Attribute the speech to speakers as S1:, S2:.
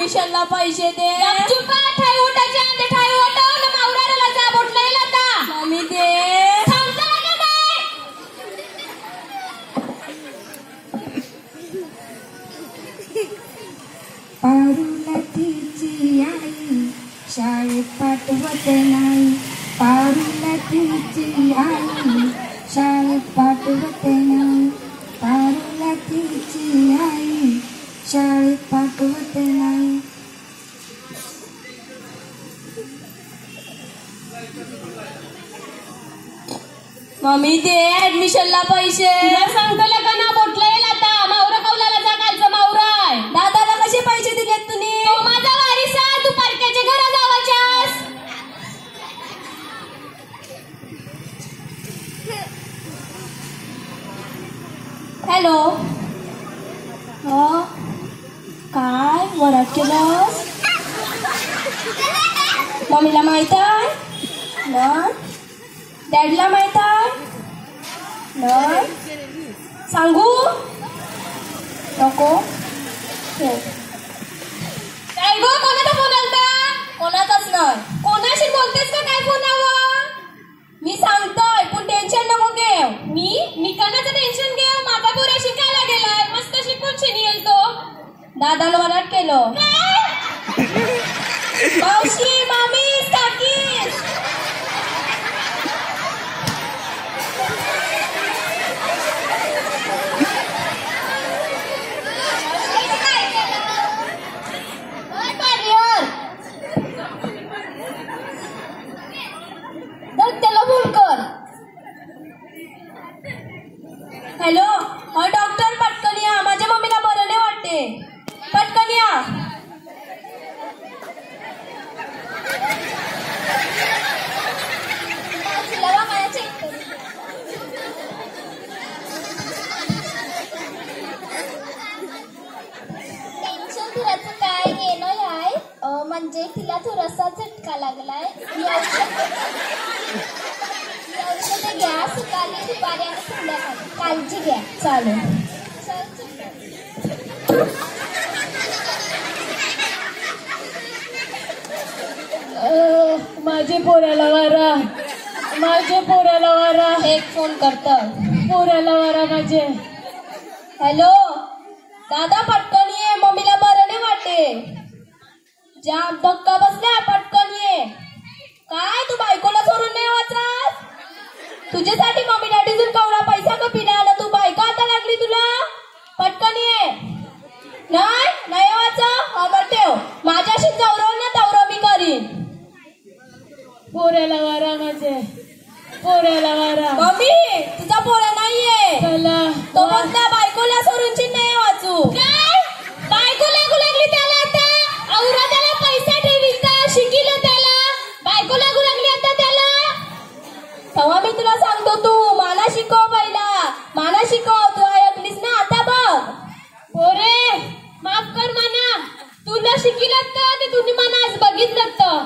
S1: ऍडमिशनला पैसे दे.
S2: चुपा ठाई उठायचे आणि ठाई उठव ना मावराला जा बोटलेला आता.
S1: मम्मी दे.
S2: सांगता का नाही?
S3: पारूला तिची आई शाळेत पाठवत नाही. पारूला तिची आई शाळेत पाठवत नाही. पारूला तिची आई शाळेत पाठवत नाही.
S1: मम्मी दे ऍडमिशनला पैसे.
S2: सांगतले का ना बोटलेला आता मावरा कौलाला जा कालचं मावरा आहे.
S1: दादाला कसे पैसे दिलेत तुम्ही?
S2: तो माझा वारीस आहे. तू परक्याच्या घरा जावाच्यास.
S1: हॅलो. काय वरात केलंस? मम्मीला माहित आहे ना? डॅडला माहित आहे ना? सांगू नको.
S2: काय गो कोणाचा फोन आलता?
S1: कोणाचाच नाही.
S2: कोणाशी बोलतेस का काय फोनावर?
S1: मी सांगतोय पण टेन्शन नको घेऊ.
S2: मी कणाचं टेन्शन घेऊ? माझा पुऱ्या शिकायला गेलाय. मस्त शिकून शिनियल तो.
S1: दादाला वरात केलं. मावशी मामी काकी. त्याला फोन कर. हॅलो. डॉक्टर पटकन या. माझ्या मम्मीला बरं नाही वाटते. पटकन या.
S4: काय येणं आहे म्हणजे तिला थोडासा झटका लागलाय. औषध घ्या सकाळी दुपारी आणि संध्याकाळी. काळजी घ्या.
S1: चालेल.
S2: माझे पोराला वारा. माझे पोराला वारा.
S1: एक फोन करत.
S2: पोराला वारा माझे.
S1: हॅलो. दादा पटकन ये. मम्मीला बरं नाही वाटते. जाम धक्का बसला. पटकन ये. काय तू बायकोला सोडून नाही वाचत? तुझ्यासाठी मम्मी डॅडीतून कवडा पैसा का पिला आला. तू बायको आता लागली तुला. पटकन ये. नाही वाचत. खबर ठेव. माझ्याशी जवळ ना तेवढं मी करीन.
S2: पोऱ्याला वारा माझे. पोऱ्याला वारा.
S1: मम्मी तुझा पोरा नाहीये.
S2: चला
S1: तो बसला बायकोला सोडून नाही वाचू.
S2: काय बायको लागू लागली त्याला आता. औरा त्याला पैसा ठेवीचा शिकिलं त्याला. बायको लागू लागली आता त्याला.
S1: तेव्हा मी तुला सांगतो तू माना शिकव पहिला. माना शिकव. तू ऐकलीस ना आता बघ.
S2: पोरे माफ कर म्हणा. तुला शिकिलं तर ते तुम्ही मला आज बघितलं तर